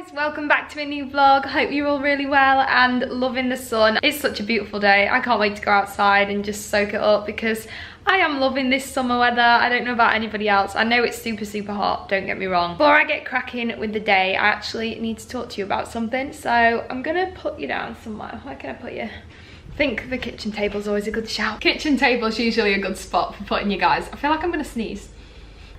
guys, welcome back to a new vlog. Hope you're all really well and loving the sun. It's such a beautiful day. I can't wait to go outside and just soak it up because I am loving this summer weather. I don't know about anybody else. I know it's super hot, don't get me wrong. Before I get cracking with the day, I actually need to talk to you about something. So I'm gonna put you down somewhere. Where can I put you? I think the kitchen table's always a good shout. Kitchen table's usually a good spot for putting you guys. I feel like I'm gonna sneeze.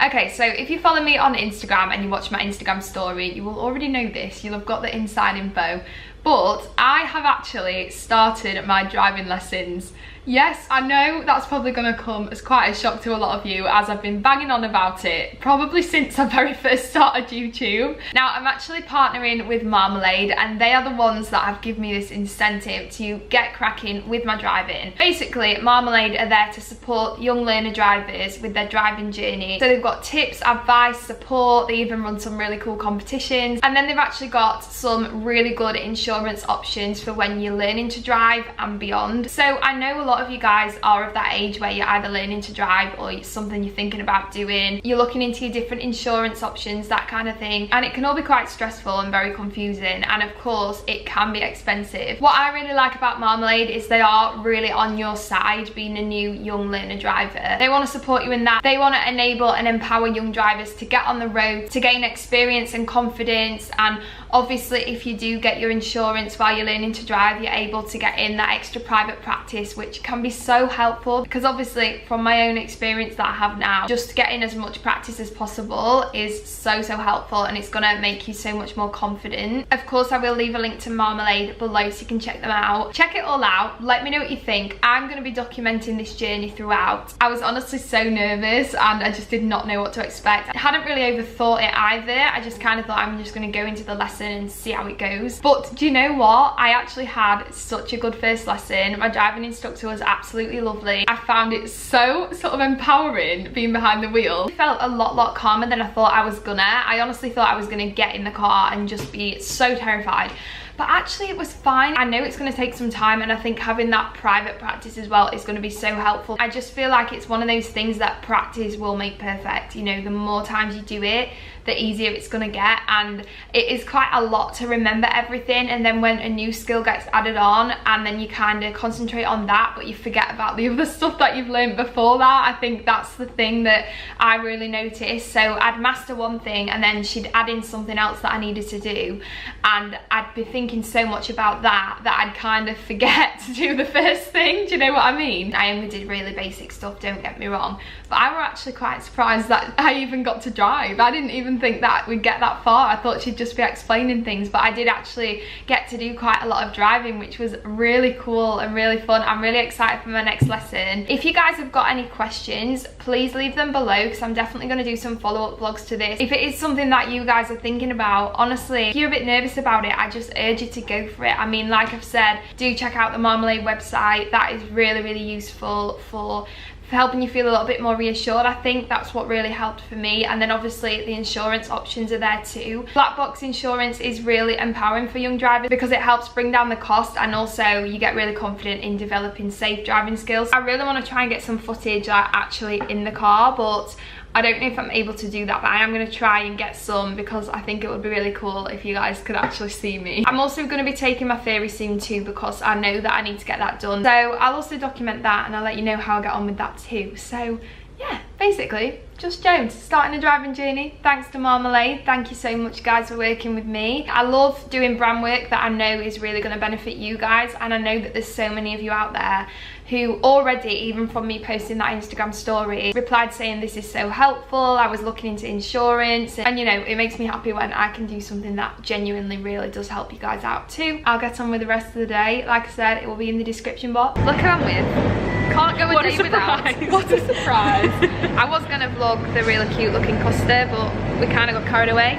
Okay, so if you follow me on Instagram and you watch my Instagram story, you will already know this. You'll have got the inside info. But I have actually started my driving lessons. Yes, I know that's probably going to come as quite a shock to a lot of you, as I've been banging on about it probably since I very first started YouTube. Now, I'm actually partnering with Marmalade, and they are the ones that have given me this incentive to get cracking with my driving. Basically, Marmalade are there to support young learner drivers with their driving journey. So they've got tips, advice, support. They even run some really cool competitions. And then they've actually got some really good insurance options for when you're learning to drive and beyond. So I know a lot of you guys are of that age where you're either learning to drive or it's something you're thinking about doing. You're looking into your different insurance options, that kind of thing, and it can all be quite stressful and very confusing, and of course it can be expensive. What I really like about Marmalade is they are really on your side being a new young learner driver. They want to support you in that. They want to enable and empower young drivers to get on the road, to gain experience and confidence, and obviously if you do get your insurance while you're learning to drive, you're able to get in that extra private practice, which can be so helpful, because obviously from my own experience that I have now, just getting as much practice as possible is so helpful, and it's gonna make you so much more confident. Of course, I will leave a link to Marmalade below so you can check them out. Check it all out, let me know what you think. I'm gonna be documenting this journey throughout. I was honestly so nervous and I just did not know what to expect. I hadn't really overthought it either. I just kind of thought I'm just gonna go into the lesson and see how it goes. But do you know what? I actually had such a good first lesson. My driving instructor was absolutely lovely. I found it so sort of empowering being behind the wheel. I felt a lot calmer than I thought I was gonna. I honestly thought I was gonna get in the car and just be so terrified. But actually it was fine. I know it's going to take some time, and I think having that private practice as well is going to be so helpful. I just feel like it's one of those things that practice will make perfect. You know, the more times you do it, the easier it's going to get, and it is quite a lot to remember everything. And then when a new skill gets added on, and then you kind of concentrate on that but you forget about the other stuff that you've learned before that, I think that's the thing that I really noticed. So I'd master one thing and then she'd add in something else that I needed to do, and I'd be thinking so much about that I'd kind of forget to do the first thing. Do you know what I mean? I only did really basic stuff, don't get me wrong, but I were actually quite surprised that I even got to drive. I didn't even think that we'd get that far. I thought she'd just be explaining things, but I did actually get to do quite a lot of driving, which was really cool and really fun. I'm really excited for my next lesson. If you guys have got any questions, please leave them below, because I'm definitely going to do some follow-up vlogs to this. If it is something that you guys are thinking about, honestly, if you're a bit nervous about it, I just urge you to go for it. I mean, like I've said, do check out the Marmalade website. That is really useful for helping you feel a little bit more reassured. I think that's what really helped for me. And then obviously the insurance options are there too. Black box insurance is really empowering for young drivers because it helps bring down the cost, and also you get really confident in developing safe driving skills. I really want to try and get some footage like actually in the car, but I don't know if I'm able to do that, but I am going to try and get some, because I think it would be really cool if you guys could actually see me. I'm also going to be taking my theory soon too, because I know that I need to get that done. So I'll also document that and I'll let you know how I get on with that too. So yeah, basically, JustJodes, starting a driving journey. Thanks to Marmalade. Thank you so much guys for working with me. I love doing brand work that I know is really going to benefit you guys, and I know that there's so many of you out there who already, even from me posting that Instagram story, replied saying this is so helpful, I was looking into insurance, and you know, it makes me happy when I can do something that genuinely really does help you guys out too. I'll get on with the rest of the day. Like I said, it will be in the description box. Look who I'm with. Can't go a day without. What a surprise. I was going to vlog the really cute looking Costa, but we kind of got carried away.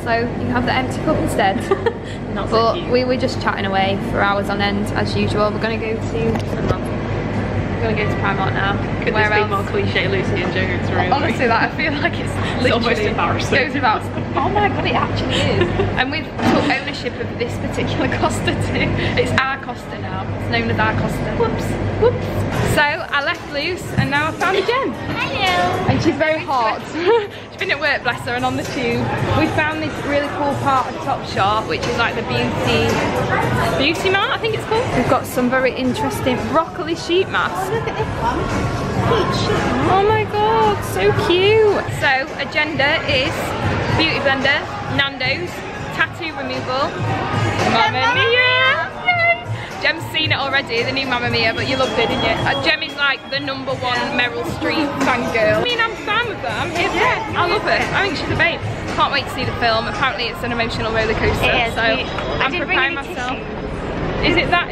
So you have the empty cup instead. Not so cute. We were just chatting away for hours on end as usual. We're going to go to Primark now. Could this be more cliche Lucy and JustJodes really? Honestly, that I feel like it's almost embarrassing. Goes without. Oh my god, it actually is. And we've took ownership of this particular Costa too. It's our Costa now. It's known as our Costa. Whoops. So I left Luce and now I found a Jem. Hello. And she's very hot. She's been at work, bless her, and on the tube. We found this really cool part of Topshop, which is like the beauty mart, I think it's called. We've got some very interesting broccoli sheet masks. Look at this one. Peach sheet. Oh my god, so cute. So agenda is beauty blender, Nando's, tattoo removal, Mamma Mia. Jem's seen it already, the new Mamma Mia, but you loved it, didn't you? Jem is like the #1 Meryl Streep fangirl. I mean, I'm fine with that, I'm here for it. I love her, I think she's a babe. Can't wait to see the film. Apparently it's an emotional roller coaster, it is. so I'm preparing myself. Is it that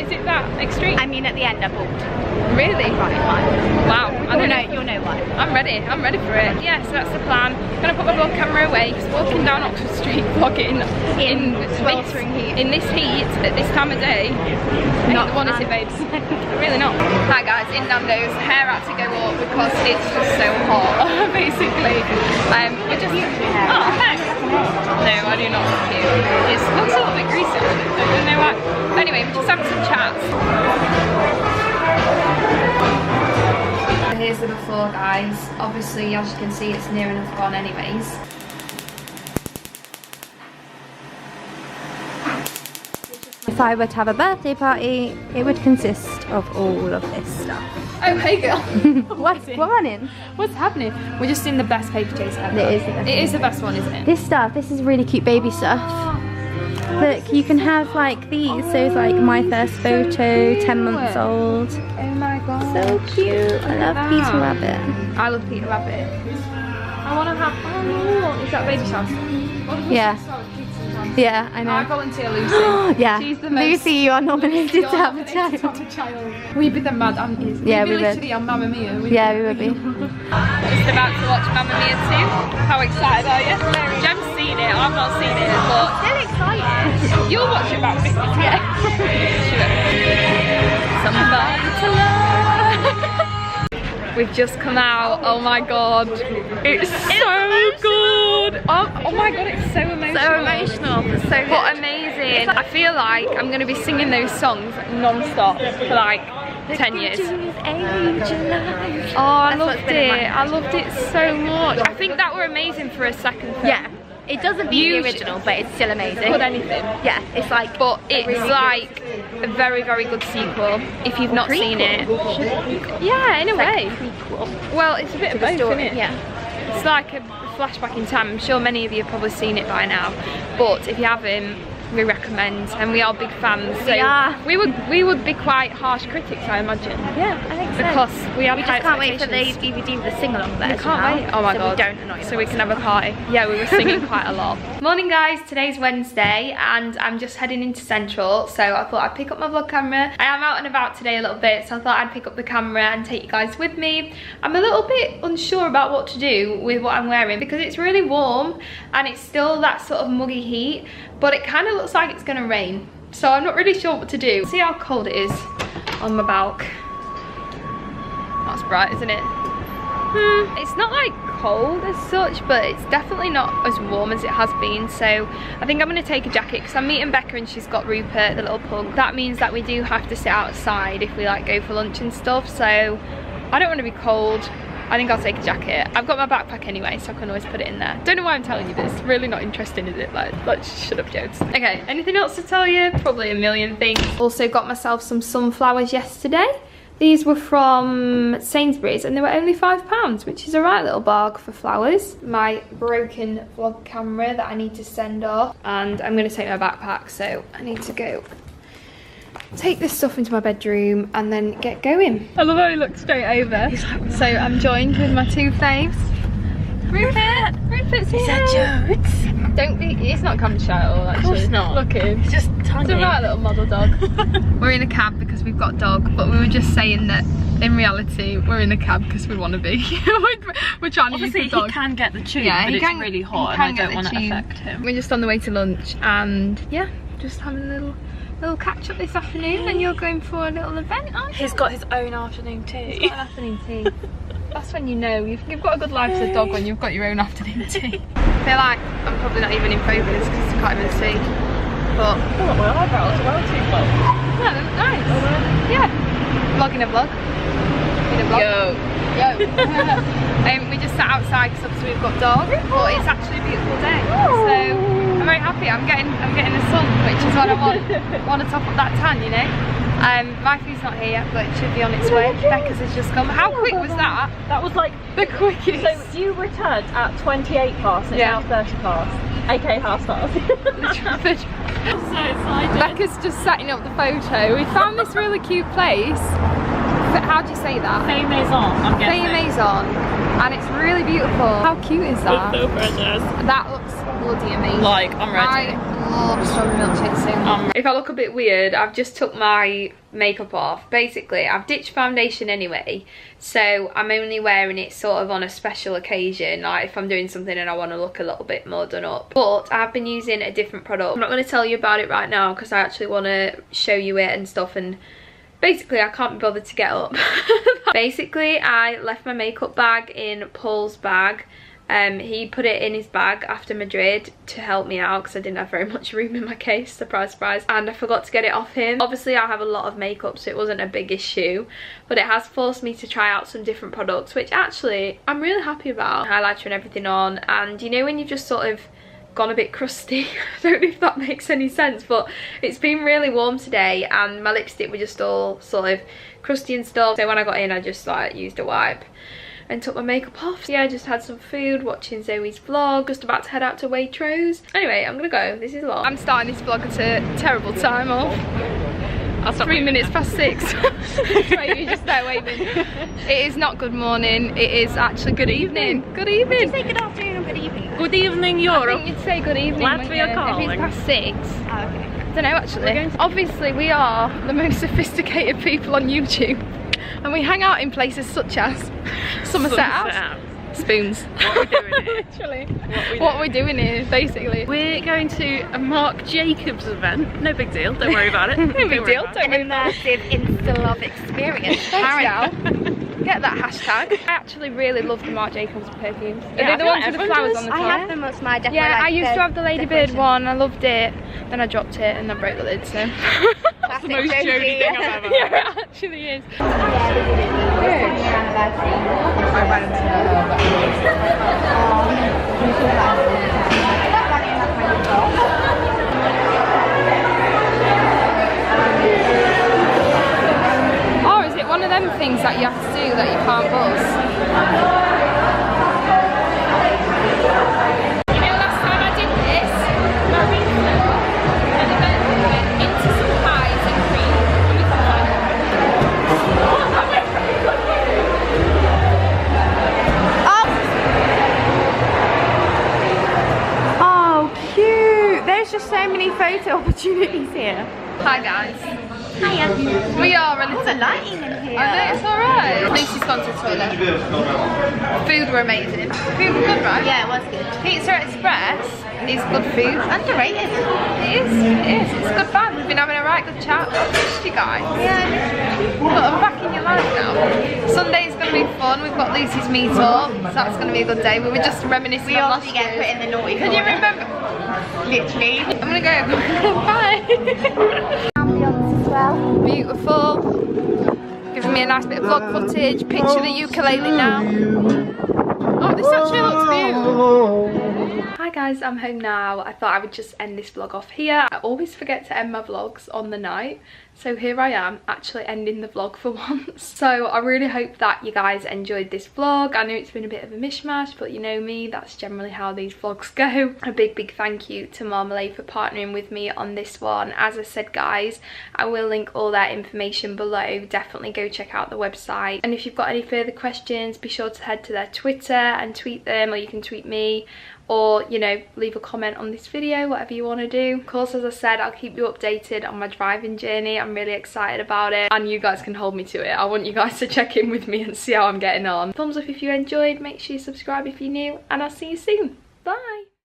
extreme? I mean, at the end I bought. Really? Wow. You'll know why. I'm ready for it. Yeah, so that's the plan. I'm gonna put my vlog camera away because walking down Oxford Street vlogging in sweltering heat, in this heat at this time of day, not the one, is it, babes? Really not. Hi guys, in Nando's, hair had to go up because it's just so hot. Basically, we're just. Oh, thanks. No, I do not look cute. It looks a little bit greasy. I don't know why. Anyway, we're just having some chats. Here's the before, guys. Obviously, as you can see, it's near enough gone anyways. If I were to have a birthday party, it would consist of all of this stuff. Oh, hey girl. What's happening? What's happening? We're just in the best paper chase ever. It is the best one, isn't it? This is really cute baby stuff. Look, you can have like these. So it's like my first photo, 10 months old. Oh my god. So cute. I love Peter Rabbit. I love Peter Rabbit. I want to have. Oh, is that baby shower? Yeah. Yeah, I know. I volunteer Lucy. Yeah. She's the most. Lucy, you are nominated to have a child. We'd be the mad aunties. Yeah, we'd we be would. literally on Mamma Mia. Yeah, we would be. Just about to watch Mamma Mia 2. How excited are you? Jem's seen it, I've not seen it, but Still excited. you'll watch it about 50 times. Yeah. Somebody to love. We've just come out. Oh my god. It's so good. Oh my god, it's so emotional. So emotional, but so good. But amazing. I feel like I'm going to be singing those songs non-stop for like 10 years. Oh, I loved it. I loved it so much. I think that were amazing for a second film. Yeah. It doesn't beat the original, but it's still amazing. Could anything. Yeah, it's like. But it's really like a very, very good sequel if you've not seen it. Yeah, in a way. Prequel. Well, it's a bit of both, isn't it? Yeah. It's like a flashback in time. I'm sure many of you have probably seen it by now, but if you haven't, we recommend, and we are big fans. So we would be quite harsh critics, I imagine. Yeah, I think so. Because we have We just can't wait for the DVD with the sing-along version. Can't wait. Oh my god. We don't annoy so we can have a party. Yeah, we were singing quite a lot. Morning guys, today's Wednesday and I'm just heading into Central, so I thought I'd pick up my vlog camera. I am out and about today a little bit, so I thought I'd pick up the camera and take you guys with me. I'm a little bit unsure about what to do with what I'm wearing because it's really warm and it's still that sort of muggy heat, but it kind of looks like it's gonna rain, so I'm not really sure what to do. See how cold it is on my back. That's bright, isn't it? It's not like cold as such, but it's definitely not as warm as it has been, so I think I'm going to take a jacket because I'm meeting Becca and she's got Rupert, the little pug. That means that we do have to sit outside if we like go for lunch and stuff, so I don't want to be cold. I think I'll take a jacket. I've got my backpack anyway, so I can always put it in there. Don't know why I'm telling you this. Really not interesting, is it? Like shut up, Jodes. Okay, anything else to tell you? Probably a million things. Also got myself some sunflowers yesterday. These were from Sainsbury's and they were only £5, which is a right little bargain for flowers. My broken vlog camera that I need to send off, and I'm going to take my backpack, so I need to go take this stuff into my bedroom and then get going. I love how he looks straight over. So I'm joined with my two faves. Rupert! Rupert's here! Is that Jodes? Don't be, it's not camera shy at all actually. Of course not. Look at him. It's just tiny. It's a right little model dog. We're in a cab because we've got a dog, but we were just saying that in reality we're in a cab because we want to be. We're trying to Obviously use the dog. he can get the tube, Yeah, but he it's can, really hot and I don't want to affect him. We're just on the way to lunch and yeah, just having a little catch up this afternoon, and you're going for a little event, aren't you? He's got his own afternoon tea. He's got an afternoon tea. That's when you know you've got a good life as a dog, when you've got your own afternoon tea. I feel like I'm probably not even in focus because I can't even see. But Oh, my eyebrows are well too well. yeah, they look nice. Yeah, vlogging a vlog. in a vlog. Yo. We just sat outside because obviously we've got dogs, but it's actually a beautiful day. So I'm very happy. I'm getting the sun, which is what I want. I want to top up that tan, you know. My food's not here yet, but it should be on its way. Becca's has just come. How quick was that? That was like the quickest. So you returned at 28 past, and now 30 past. AK half past. I'm so excited. Becca's just setting up the photo. We found this really cute place. How do you say that? Fay Maison, I'm guessing. Fay Maison. And it's really beautiful. How cute is that? It's so precious. That looks bloody amazing. Like, I'm ready. I love strawberry milkshake soon. If I look a bit weird, I've just took my makeup off. Basically, I've ditched foundation anyway, so I'm only wearing it sort of on a special occasion, like if I'm doing something and I want to look a little bit more done up. But I've been using a different product. I'm not going to tell you about it right now because I actually want to show you it and stuff, and basically I can't be bothered to get up. Basically, I left my makeup bag in Paul's bag. He put it in his bag after Madrid to help me out because I didn't have very much room in my case, surprise surprise, and I forgot to get it off him. Obviously I have a lot of makeup, so it wasn't a big issue, but it has forced me to try out some different products, which actually I'm really happy about. Highlighter and everything on, and you know when you've just sort of gone a bit crusty, I don't know if that makes any sense, but it's been really warm today and my lipstick were just all sort of crusty and stuff, so when I got in I just like used a wipe and took my makeup off. So yeah, I just had some food, watching Zoe's vlog, just about to head out to Waitrose. Anyway, I'm gonna go, this is long. I'm starting this vlog at a terrible time off. I'll stop 3 minutes past 6. Wait, you just there waving. It is not good morning, it is actually good evening. Good evening. Did you say good afternoon or good evening? Good evening, Europe. I think you'd say good evening. Latvia calling. If it's past 6. Oh, okay. I don't know actually. Obviously we are the most sophisticated people on YouTube, and we hang out in places such as Somerset House. Spoons. What are we doing here? Literally. What we're doing here, basically. We're going to a Marc Jacobs event. No big deal, don't worry about it. No big deal, don't worry An about it. immersive Insta-love experience. Thanks, Gal. Get that hashtag. I actually really love the Marc Jacobs perfumes. Yeah, Are they the ones with the everyone flowers does. on the I top? have them as my decoration. Yeah, I used to have the Ladybird decoration. one. I loved it. Then I dropped it and I broke the lid, so. That's the most Jodie thing I've ever Yeah, heard. it actually is. Oh, is it one of them things that you have to do that you can't buzz? You know, last time I did this, and then went into some pies and cream, and we thought, Oh, cute. There's just so many photo opportunities here. hi guys. Hiya. We are a Oh, the little. lighting in here. I know, it's alright. Lucy's gone to the toilet. Food were amazing. Food were good, right? Yeah, it was good. Pizza Express is good food. Underrated. It is, it is. It's good fun. We've been having a right good chat. I've missed you guys. Yeah. But I'm back in your life now. Sunday's going to be fun. We've got Lucy's meet up, so that's going to be a good day. We were just reminiscing We on last obviously get put year. in the naughty Can you corner. remember? Literally. I'm going to go. Bye. Ambience as well. Beautiful. Giving me a nice bit of vlog footage. Picture the ukulele now. Oh, this actually looks beautiful. Hi guys, I'm home now. I thought I would just end this vlog off here. I always forget to end my vlogs on the night, so here I am actually ending the vlog for once. So I really hope that you guys enjoyed this vlog. I know it's been a bit of a mishmash, but you know me, that's generally how these vlogs go. A big thank you to Marmalade for partnering with me on this one. As I said guys, I will link all their information below. Definitely go check out the website, and if you've got any further questions, be sure to head to their Twitter and tweet them, or you can tweet me, or you know, leave a comment on this video, whatever you want to do. Of course, as I said, I'll keep you updated on my driving journey. I'm really excited about it, and you guys can hold me to it. I want you guys to check in with me and see how I'm getting on. Thumbs up if you enjoyed, make sure you subscribe if you're new, and I'll see you soon. Bye.